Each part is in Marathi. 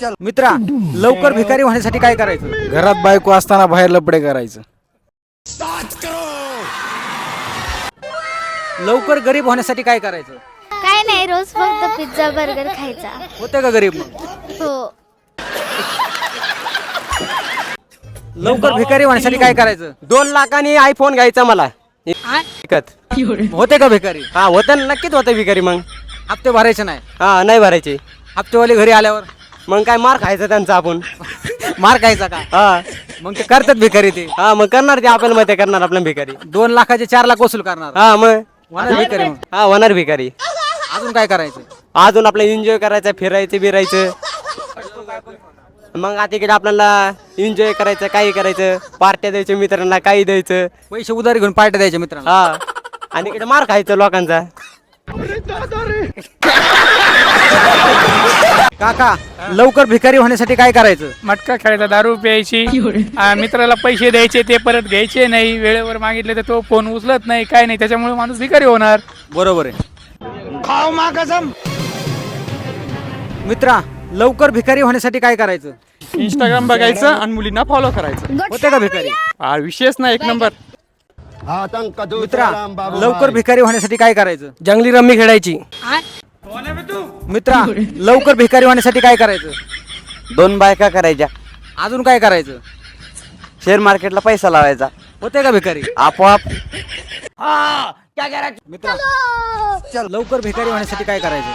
मित्रा, लवकर भिकारी होण्यासाठी काय करायचं? घरात बायको असताना बाहेर लपडे करायचं. लवकर गरीब होण्यासाठी काय करायचं? काय नाही, रोज फक्त पिझ्झा बर्गर खायचा. होते का गरीब मग? हो. लवकर भिकारी होण्यासाठी काय करायचं? 2 लाखांनी आयफोन घ्यायचा मला. होते का भिकारी? हा होतं ना, नक्कीच होतं भिकारी. मग हप्ते भरायचे नाही? हा नाही भरायचे. हप्तेवाले घरी आल्यावर मग काय मार खायचा त्यांचा आपण. मार खायचा का? हा मग ते करतात भिकारी ते. हा मग करणार ते आपल्याला माहिती करणार आपल्या भिकारी. 2 लाखाचे 4 लाख वसूल करणार. हा मग होणार भिकारी मग. हा होणार भिकारी. अजून काय करायचं? अजून आपलं एन्जॉय करायचं, फिरायचं बिरायचं. मग आता इकडे आपल्याला एन्जॉय करायचं, काही करायचं, पार्ट्या द्यायच्या मित्रांना, काही द्यायचं. पैसे उधारी घेऊन पार्ट्या द्यायच्या मित्रांना. हा आणि इकडे मार खायचं लोकांचा. काका, लवकर भिकारी होण्यासाठी काय करायचं? मटका खेळायचा, दारू प्यायची, मित्राला पैसे द्यायचे, ते परत घ्यायचे नाही, वेळेवर मागितले तर तो फोन उचलत नाही, काय नाही, त्याच्यामुळे माणूस भिकारी होणार. बरोबर आहे. मित्रा, लवकर भिकारी होण्यासाठी काय करायचं? इंस्टाग्राम बघायचं आणि मुलींना फॉलो करायचं. होते का भिकारी? विशेष ना 1 नंबर. मित्रा, लवकर भिकारी होण्यासाठी काय करायचं? जंगली रम्मी खेळायची. मित्रा, लवकर भिकारी होण्यासाठी काय करायचं? 2 बायका करायच्या. अजून काय करायचं? शेअर मार्केटला पैसा लावायचा. होते का भिकारी? आपोआप. मित्रा, लवकर भिकारी होण्यासाठी काय करायचं?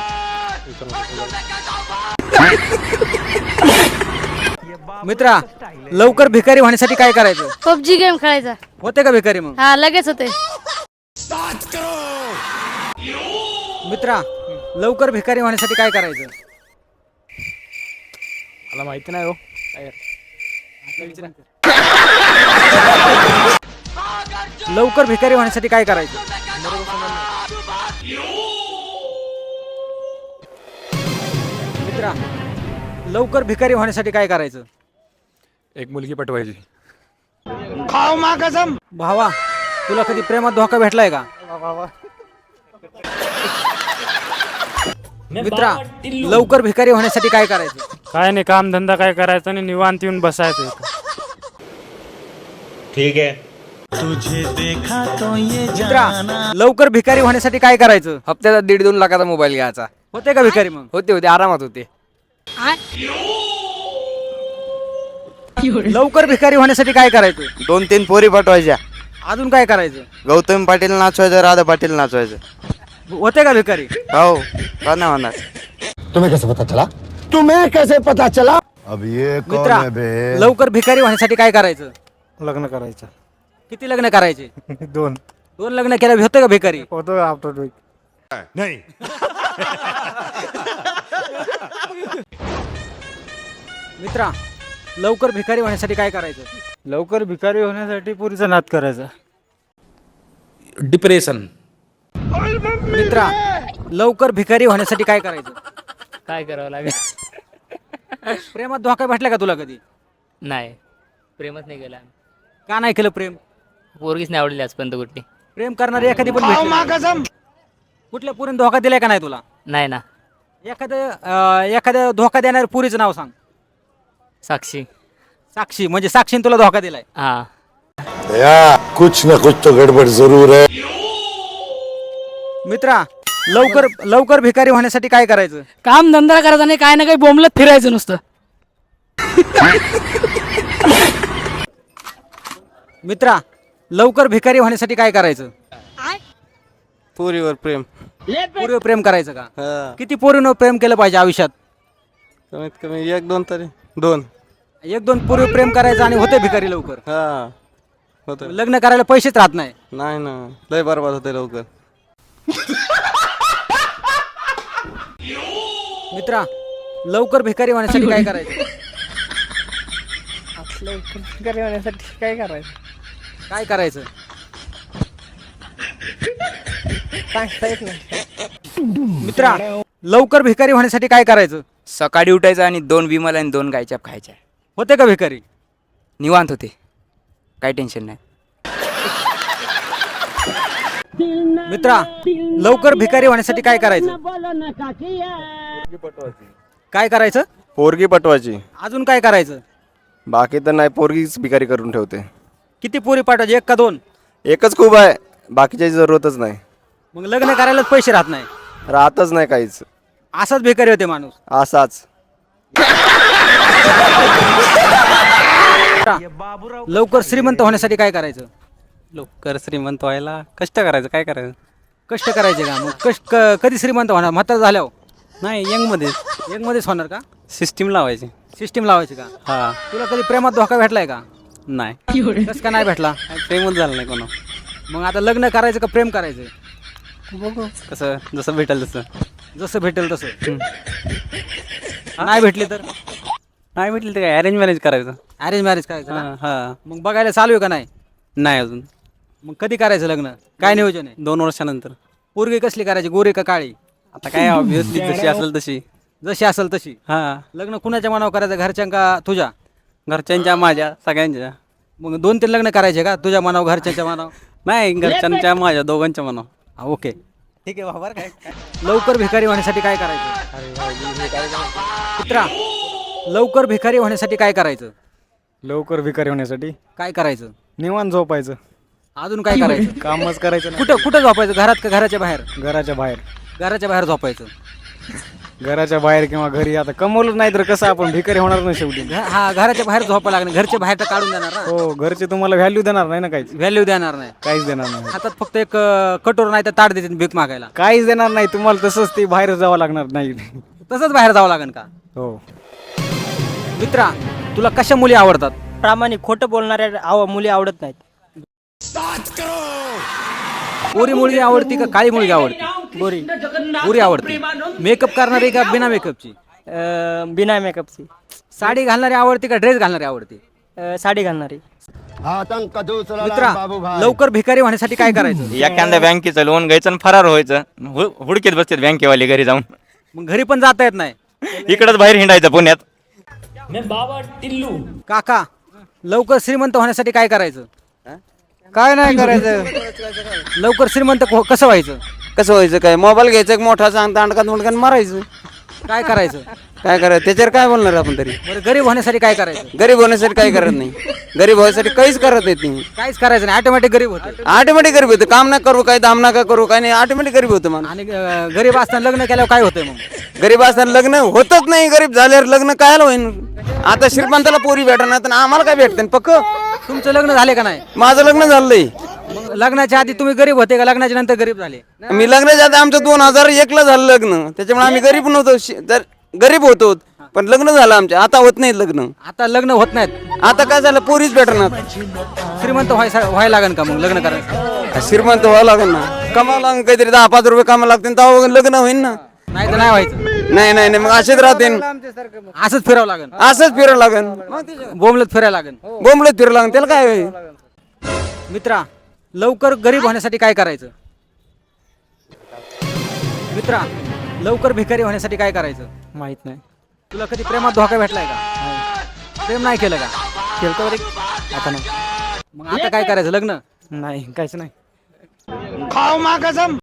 मित्रा, लवकर भिकारी होण्यासाठी काय करायचं? पबजी गेम खेळायचा. होते का भिकारी मग? हा, लगेच होते. मित्रा, लवकर भिकारी होण्यासाठी काय करायचं? मला माहिती नाही हो. लवकर भिकारी होण्यासाठी काय करायचं? मित्रा, लवकर भिकारी होण्यासाठी काय करायचं? एक मुलगी पटवायची. भावा, तुला कधी प्रेमात धोका भेटलाय का? मित्रा, लवकर भिकारी होण्यासाठी काय करायचं? काय नाही, काम धंदा काय करायचं आणि निवांत येऊन बसायचं. मित्रा, लवकर भिकारी होण्यासाठी काय करायचं? हप्त्याला 1.5-2 लाखाचा मोबाईल घ्यायचा. होते का भिकारी मग? होते आरामात होते. लवकर भिकारी होण्यासाठी काय करायचं? 2-3 पोरी पाठवायच्या. अजून काय करायचं? गौतम पाटील नाचवायचं, राधा पाटील नाचवायचं. होते का भिकारी? हो का नाही होणार. तुम्हें कैसे पता चला? अब ये कौन मित्रा, है बे? लवकर भिकारी होण्यासाठी काय करायचं? लग्न करायचं. किती लग्न करायचे? 2 2 लग्न केल्या होते का भिकारी? होतो आपतो. नहीं. मित्रा, लवकर भिकारी होण्यासाठी काय करायचं? लवकर भिकारी होण्यासाठी पुरीचा नाद करायचा. डिप्रेशन. मित्रा, लवकर भिकारी होण्यासाठी काय करायचं? काय करावं लागेल? प्रेमात धोका भेटला का तुला कधी? नाही, प्रेमच नाही केलं आम्ही. का नाही केलं प्रेम? पोरगीच नाही आवडली आजपर्यंत कुठली. प्रेम करणारी एखादी पण भेटली? कुठल्या पुरीने धोका दिलाय का नाही तुला? नाही ना. एखाद्या धोका देणाऱ्या पुरीचं नाव सांग. साक्षी. साक्षी, म्हणजे साक्षीने तुला धोका दिलाय? हा. या कुछ न कुछ तो गड़बड़ जरूर है. मित्रा, लवकर भिकारी होण्यासाठी काय करायचं? काम धंदा करायचा नाही, काय ना काही बोंबलत फिरायचं नुसतं. मित्रा, लवकर भिकारी होण्यासाठी काय करायचं? पोरीवर प्रेम. पोरीवर प्रेम करायचं का? हा किती पोरीवर प्रेम केलं पाहिजे आयुष्यात? कमीत कमी 1-2 तरी. 2. 1-2 पोरीवर प्रेम करायचं आणि होते भिकारी लवकर. हा होत. लग्न करायला पैसेच राहत नाही. नाही ना, लय बरबाद होते लवकर. मित्रा, लवकर भिकारी होण्यासाठी काय करायचं? लवकर भिकारी होण्यासाठी काय करायचं? काय करायचं? मित्रा, लवकर भिकारी होण्यासाठी काय करायचं? सकाळी उठायचं आणि 2 विमल आणि 2 गायच्या खायच्या. होते का भिकारी? निवांत होते, काही टेन्शन नाही. मित्रा, लवकर भिकारी होण्यासाठी काय करायचं? काय करायचं? पोरगी पटवायची. अजून काय करायचं? बाकी तर नाही, पोरगीच भिकारी करून ठेवते. किती पोरी पाठवायचे, एक का दोन? एकच खूप आहे, बाकीच्याची जरूरतच नाही. मग लग्न करायलाच पैसे राहत नाही, राहतच नाही काहीच. असाच भिकारी होते माणूस. असाच. लवकर श्रीमंत होण्यासाठी काय करायचं? लवकर श्रीमंत व्हायला कष्ट करायचं. काय करायचं? कष्ट करायचे का? मग कधी श्रीमंत होणार? म्हातारा झाल्यावर? नाही, यंगमध्ये एकमध्येच होणार का? सिस्टीम लावायची. सिस्टीम लावायची का? हा. तुला कधी प्रेमात धोका भेटलाय का? नाही, कसं का नाही भेटला? प्रेमच झालं नाही कोणा. मग आता लग्न करायचं का प्रेम करायचं? बघू कसं, जसं भेटेल तसं. जसं भेटेल तसं. नाही भेटले तर नाही भेटलं तर काय अरेंज मॅरेज करायचं. अरेंज मॅरेज करायचं हां ना? हां. मग बघायला चालू आहे का नाही? नाही अजून. मग कधी करायचं लग्न? काय नियोजन आहे? 2 वर्षानंतर. पोरगी कसली करायची, गोरी का काळी? आता काय ऑब्विसली जशी असेल तशी. जशी असेल तशी. हां. लग्न कुणाच्या मनावर करायचं, घरच्या का तुझ्या? घरच्यांच्या, माझ्या, सगळ्यांच्या. मग 2-3 लग्न करायचे का, तुझ्या मनावर घरच्यांच्या मनावर? नाही, घरच्यांच्या, माझ्या, दोघांच्या मनावर. हा, ओके, ठीक आहे बाबा. काय लवकर भिकारी होण्यासाठी काय करायचं? मित्रा, लवकर भिकारी होण्यासाठी काय करायचं? लवकर भिकारी होण्यासाठी काय करायचं? निवांत झोपायचं. अजून काय करायचं? कामच करायचं नाही. कुठं कुठं झोपायचं, घरात का घराच्या बाहेर? घराच्या बाहेर. घराच्या बाहेर झोपायचं. घराच्या बाहेर किंवा घरी. आता कमवलं नाही तर कसं आपण भिकारी होणार ना शेवटी. हा, घराच्या बाहेर झोपा लागणार, घरचे बाहेर तर काढून देणार ना. हो, घरचे तुम्हाला व्हॅल्यू देणार नाही ना, काहीच व्हॅल्यू देणार नाही. काहीच देणार नाही. हातात फक्त एक कटोर नाही तर ताट देते भीक मागायला. काहीच देणार नाही तुम्हाला. तसंच ते बाहेर जावं लागणार नाही. तसंच बाहेर जावं लागेल का? हो. मित्रा, तुला कशा मुली आवडतात? प्रामाणिक, खोटं बोलणाऱ्या मुली आवडत नाहीत. गोरी मुलगी आवडती का काळी मुलगी आवडती? गोरी. गोरी आवडती. मेकअप करणारी का बिना मेकअपची? बिना मेकअपची. साडी घालणारी आवडती का ड्रेस घालणारी आवडती? साडी घालणारी. आतंक दूसरा मित्रा, लवकर भिकारी होण्यासाठी काय करायचं? एखाद्या बँकेचं लोन घ्यायचं आणि फरार व्हायचं. हुडकीत बसतात बँकेवाले घरी जाऊन. मग घरी पण जाता येत नाही. इकडंच बाहेर हिंडायचं पुण्यात. काका, लवकर श्रीमंत होण्यासाठी काय करायचं? काय नाही करायचं. लवकर श्रीमंत कसं व्हायचं? कसं व्हायचं? काय मोबाईल घ्यायचा एक मोठा सांगता अंडकात मुंडकात मारायचं. काय करायचं? काय करायचं त्याच्यावर काय बोलणार आपण तरी. बरं, गरीब होण्यासाठी काय करायचं? गरीब होण्यासाठी काही करत नाही. गरीब व्हायसाठी काहीच करत येत नाही. काहीच करायचं नाही, ऑटोमॅटिक गरीब होते. ऑटोमॅटिक गरीब होतं. काम नाही करू, काही दाम नका करू, काही नाही, ऑटोमॅटिक गरीब होतं माणूस. आणि गरीब असताना लग्न केल्यावर काय होतंय? मग गरीब असताना लग्न होतच नाही. गरीब झाल्यावर लग्न कायला होईन? आता श्रीमंताला पोरी भेटणार तर आम्हाला काय भेटते पक्क? तुमचं लग्न झाले का नाही? माझं लग्न झालंय. मग लग्नाच्या आधी तुम्ही गरीब होते का लग्नाच्या नंतर गरीब झाले? मी लग्नाच्या आधी आमचं 2001 ला झालं लग्न. त्याच्यामुळे आम्ही गरीब नव्हतो. तर गरीब होतो, पण लग्न झालं आमच्या. आता होत नाही लग्न. आता लग्न होत नाहीत. आता काय झालं, पोरीच भेटणार. श्रीमंत व्हायला लागेल का मग लग्न करायचं? श्रीमंत व्हावं लागेल ना, कमावं लागेल काहीतरी 10-5 रुपये कामाला लागतील तेव्हा लग्न होईल ना. नाही तर नाही व्हायचं. नाही नाही नाही, मग असेच राहते. असंच फिरावं लागेल, असंच फिरावं लागेल, बोंबलत फिरायला लागेल. बोंबलत फिरावं लागेल. त्याला काय होईल? मित्रा, लवकर गरीब होण्यासाठी काय करायचं? मित्रा, लवकर भिकारी होण्यासाठी काय करायचं? माहित नाही. तुला कधी प्रेमात धोका भेटलाय का? प्रेम नाही केलं का? केलं तर आता नाही. मग आता काय करायचं? लग्न? नाही, काहीच नाही. खाओ माँ कसम.